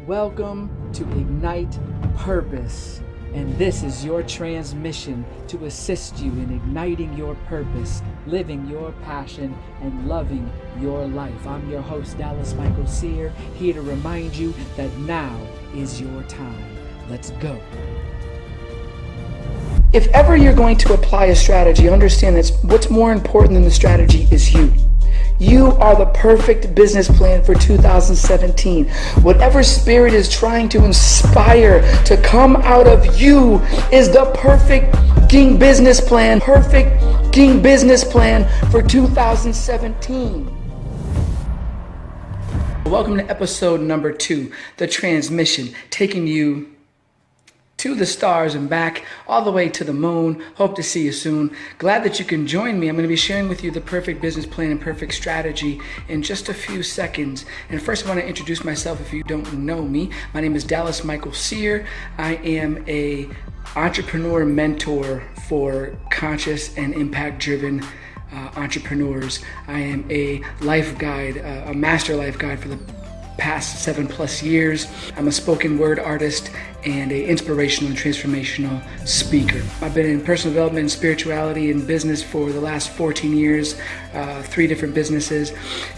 Welcome to Ignite Purpose, and this is your transmission to assist you in igniting your purpose, living your passion, and loving your life. I'm your host, Dallas Michael Sear, here to remind you that now is your time. Let's go. If ever you're going to apply a strategy, understand that what's more important than the strategy is you. You are the perfect business plan for 2017. Whatever spirit is trying to inspire to come out of you is the perfect business plan. Perfect business plan for 2017. Welcome to episode number 2, The Transmission, taking you to the stars and back, all the way to the moon. Hope to see you soon. Glad that you can join me. I'm going to be sharing with you the perfect business plan and perfect strategy in just a few seconds. And first I want to introduce myself if you don't know me. My name is Dallas Michael Sear. I am a entrepreneur mentor for conscious and impact-driven entrepreneurs. I am a life guide, a master life guide for the past 7+ years. I'm a spoken word artist and an inspirational and transformational speaker. I've been in personal development and spirituality and business for the last 14 years, 3 different businesses,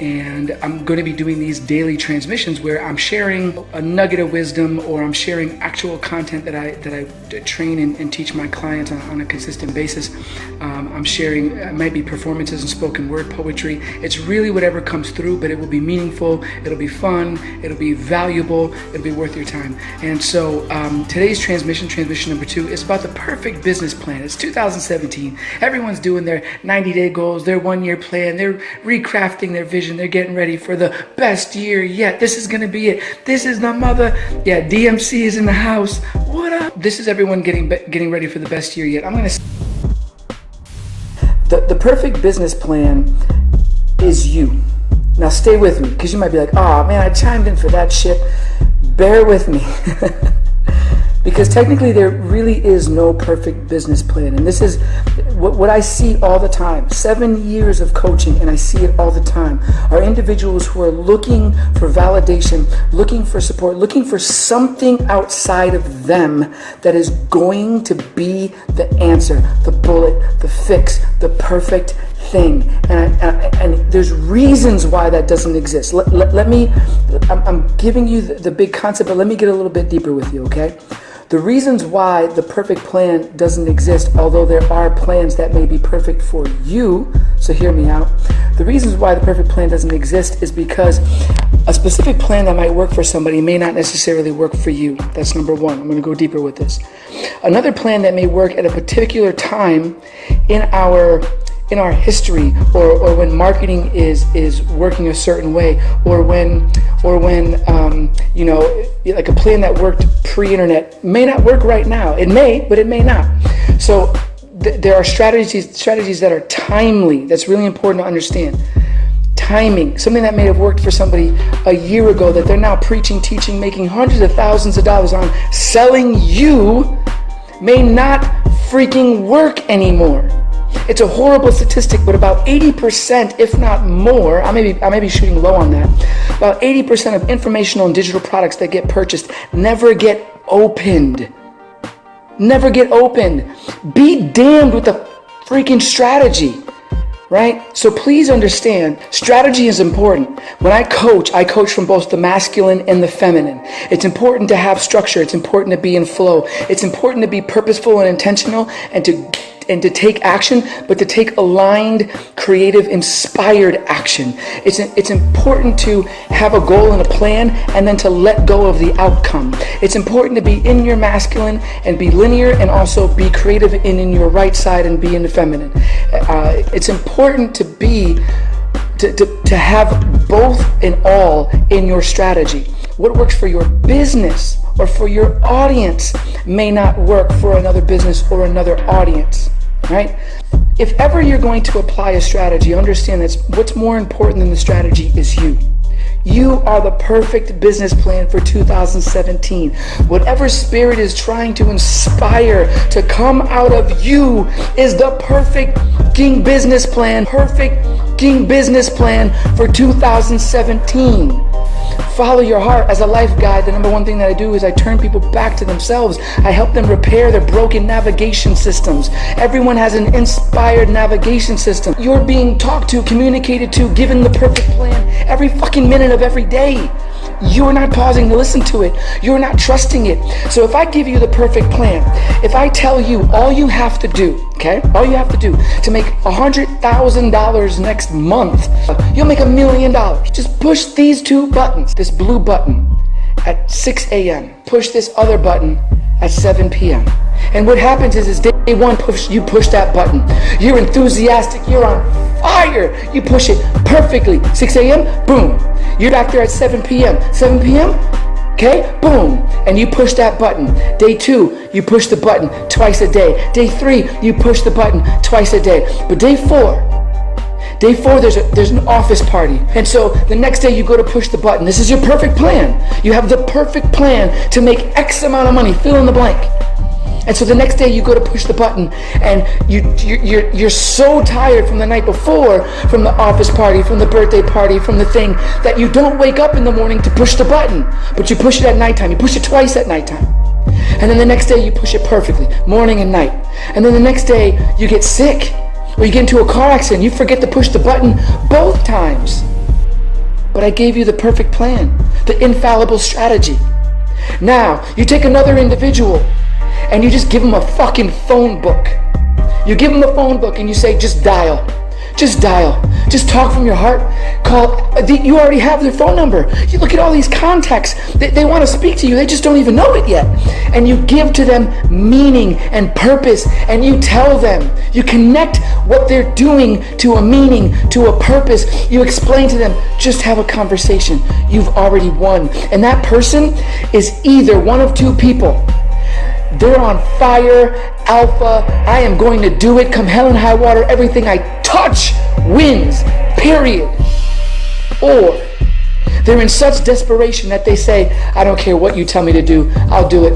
and I'm going to be doing these daily transmissions where I'm sharing a nugget of wisdom, or I'm sharing actual content that I train and teach my clients on a consistent basis. I'm sharing, it might be performances and spoken word poetry. It's really whatever comes through, but it will be meaningful, it'll be fun, it'll be valuable, it'll be worth your time. And so today's transmission number 2, is about the perfect business plan. It's 2017. Everyone's doing their 90-day goals, their 1-year plan. They're recrafting their vision. They're getting ready for the best year yet. This is going to be it. This is the mother. Yeah, DMC is in the house. What up? This is everyone getting ready for the best year yet. I'm going to... The perfect business plan is you. Now stay with me, because you might be like, oh man, I chimed in for that shit. Bear with me. Because technically there really is no perfect business plan. And this is what I see all the time. 7 years of coaching, and I see it all the time, are individuals who are looking for validation, looking for support, looking for something outside of them that is going to be the answer, the bullet, the fix, the perfect thing. And there's reasons why that doesn't exist. I'm giving you the big concept, but let me get a little bit deeper with you, okay? The reasons why the perfect plan doesn't exist, although there are plans that may be perfect for you, so hear me out. The reasons why the perfect plan doesn't exist is because a specific plan that might work for somebody may not necessarily work for you. That's number 1. I'm going to go deeper with this. Another plan that may work at a particular time in our history, or when marketing is working a certain way, or when like a plan that worked pre-internet may not work right now. It may, but it may not. So there are strategies that are timely. That's really important to understand. Timing, something that may have worked for somebody a year ago that they're now preaching, teaching, making hundreds of thousands of dollars on, selling you, may not freaking work anymore. It's a horrible statistic, but about 80%, if not more, I may be shooting low on that, about 80% of informational and digital products that get purchased never get opened. Never get opened. Be damned with the freaking strategy, right? So please understand, strategy is important. When I coach from both the masculine and the feminine. It's important to have structure. It's important to be in flow. It's important to be purposeful and intentional, and to take action, but to take aligned, creative, inspired action. It's important to have a goal and a plan, and then to let go of the outcome. It's important to be in your masculine and be linear, and also be creative in your right side and be in the feminine. It's important to be to have both and all in your strategy. What works for your business or for your audience may not work for another business or another audience, right? If ever you're going to apply a strategy, understand that what's more important than the strategy is you. You are the perfect business plan for 2017. Whatever spirit is trying to inspire to come out of you is the perfect business plan. Perfect business plan for 2017. follow your heart. As a life guide, the number one thing that I do is I turn people back to themselves. I help them repair their broken navigation systems. Everyone has an inspired navigation system. You're being talked to, communicated to, given the perfect plan every fucking minute of every day. You're not pausing to listen to it. You're not trusting it. So if I give you the perfect plan, if I tell you all you have to do, okay, all you have to do to make $100,000 next month, you'll make $1 million. Just push these two buttons, this blue button at 6 a.m., push this other button at 7 p.m. And what happens is day one, you push that button. You're enthusiastic, you're on fire. You push it perfectly. 6 a.m., boom. You're back there at 7 p.m. 7 p.m., okay, boom. And you push that button. Day two, you push the button twice a day. Day three, you push the button twice a day. But day four, there's an office party. And so the next day you go to push the button. This is your perfect plan. You have the perfect plan to make X amount of money, fill in the blank. And so the next day you go to push the button and you're so tired from the night before, from the office party, from the birthday party, from the thing, that you don't wake up in the morning to push the button, but you push it at nighttime. You push it twice at nighttime. And then the next day you push it perfectly, morning and night. And then the next day you get sick or you get into a car accident. You forget to push the button both times. But I gave you the perfect plan, the infallible strategy. Now, you take another individual and you just give them a fucking phone book. You give them the phone book and you say, just dial. Just dial. Just talk from your heart. Call. You already have their phone number. You look at all these contacts. They want to speak to you. They just don't even know it yet. And you give to them meaning and purpose. And you tell them. You connect what they're doing to a meaning, to a purpose. You explain to them, just have a conversation. You've already won. And that person is either one of two people. They're on fire, alpha, I am going to do it, come hell and high water, everything I touch wins, period. Or they're in such desperation that they say, I don't care what you tell me to do, I'll do it.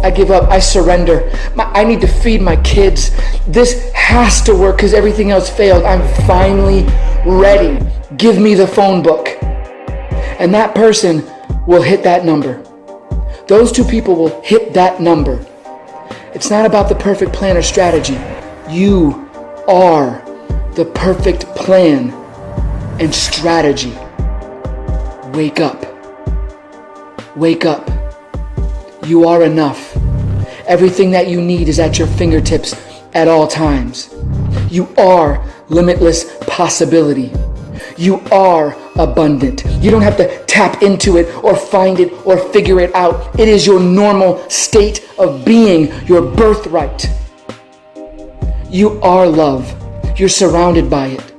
I give up, I surrender. I need to feed my kids. This has to work because everything else failed. I'm finally ready. Give me the phone book. And that person will hit that number. Those two people will hit that number. It's not about the perfect plan or strategy. You are the perfect plan and strategy. Wake up. Wake up. You are enough. Everything that you need is at your fingertips at all times. You are limitless possibility. You are abundant. You don't have to tap into it or find it or figure it out. It is your normal state of being, your birthright. You are love. You're surrounded by it.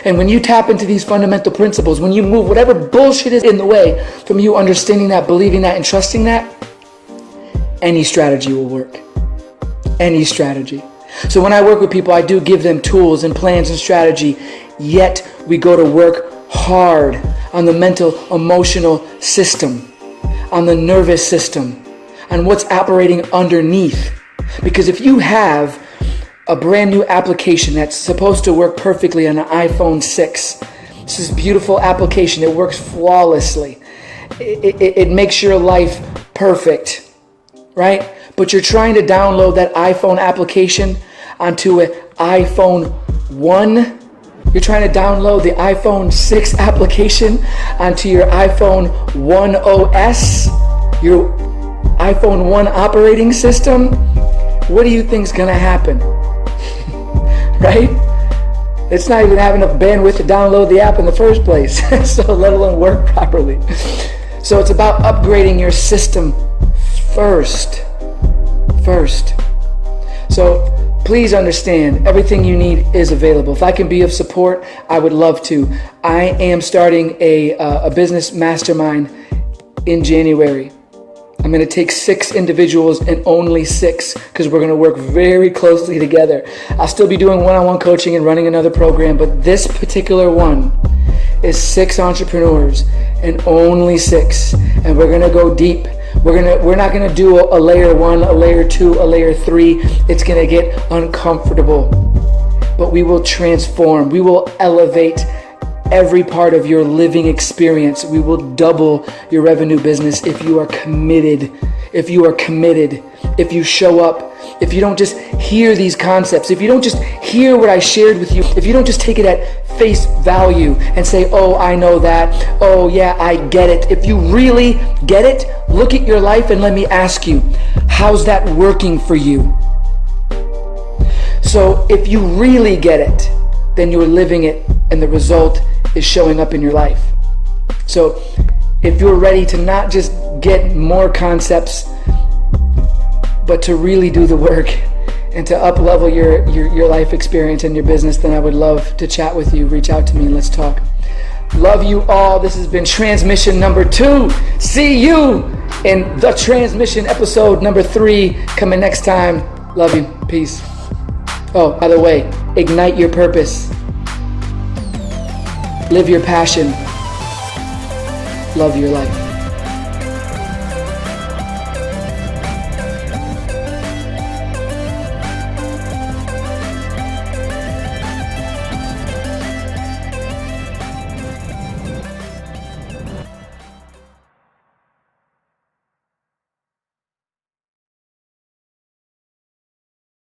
And when you tap into these fundamental principles, when you move whatever bullshit is in the way from you understanding that, believing that, and trusting that, any strategy will work. Any strategy. So when I work with people, I do give them tools and plans and strategy, yet we go to work hard on the mental, emotional system, on the nervous system, on what's operating underneath. Because if you have a brand new application that's supposed to work perfectly on an iPhone 6, it's this beautiful application, it works flawlessly. It makes your life perfect, right? But you're trying to download that iPhone application onto an iPhone 1. You're trying to download the iPhone 6 application onto your iPhone 1 OS, your iPhone 1 operating system. What do you think's gonna happen? Right? It's not even having enough bandwidth to download the app in the first place, so let alone work properly. So it's about upgrading your system first. So please understand, everything you need is available. If I can be of support, I would love to. I am starting a business mastermind in January. I'm going to take 6 individuals and only 6 because we're going to work very closely together. I'll still be doing one-on-one coaching and running another program, but this particular one is 6 entrepreneurs and only 6. And we're going to go deep. We're not going to do a layer 1, a layer 2, a layer 3. It's going to get uncomfortable. But we will transform. We will elevate every part of your living experience. We will double your revenue business if you are committed. If you show up, if you don't just hear these concepts, if you don't just hear what I shared with you, if you don't just take it at face value and say, oh, I know that, oh yeah, I get it. If you really get it, look at your life and let me ask you, how's that working for you? So if you really get it, then you're living it and the result is showing up in your life. So if you're ready to not just get more concepts, but to really do the work and to up level your life experience and your business, then I would love to chat with you. Reach out to me and let's talk. Love you all. This has been transmission number 2. See you in the transmission episode number 3 coming next time. Love you. Peace. Oh, by the way, ignite your purpose. Live your passion. Love your life.